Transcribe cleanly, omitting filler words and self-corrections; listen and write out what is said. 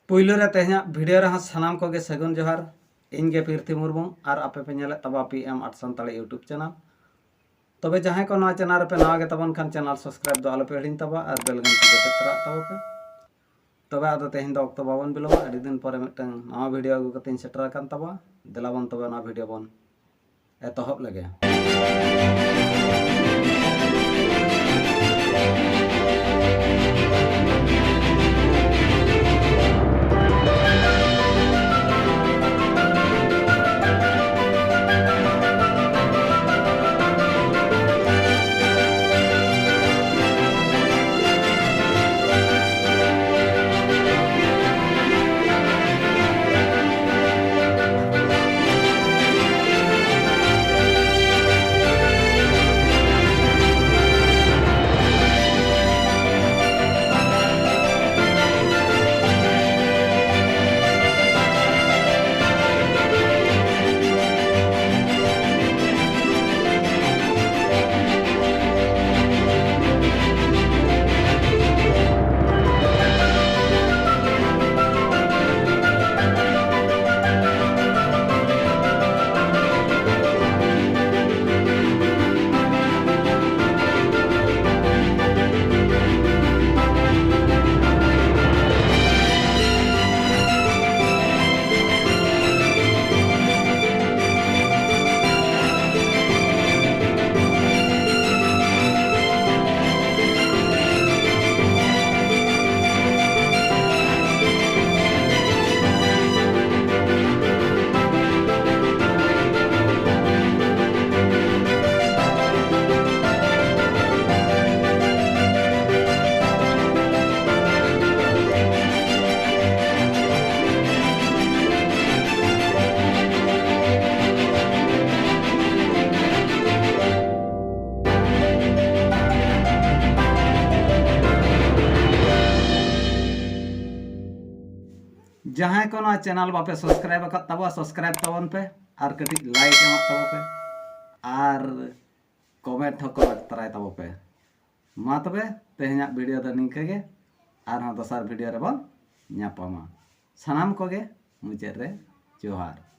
पुइलो रे तेहना वीडियो रे सानाम को सगुन जोहार इन गे पीरथी मुर्मू और आपे पे नेले तबा PM 8 सानताली यूट्यूब चैनल तबे जहां को नवा चैनल पे नवा गे तबन खान चैनल सब्सक्राइब दो आलो पे हिडिन तबा और बेल घंटी जते तरा तबा पे तबे आदो तेहन दो अक्तो बाबन बिलोमा अडी दिन परे मिटन नवा वीडियो अगु कतिन सेटर कान तबा देलाबन तबे ना वीडियो बन एतहब लगे। जहां को ना चैनल बापे सब्सक्राइब तब सब्सक्राइब तबन पे और कटी लाइक एम तब पे और कमेंट को तराय तब पे मा तबे तेहना वीडियो द निंके गे और दोसर वीडियो रे बन ᱧᱟᱯᱟᱢᱟ सानाम को गे मुचाद रे जोहार।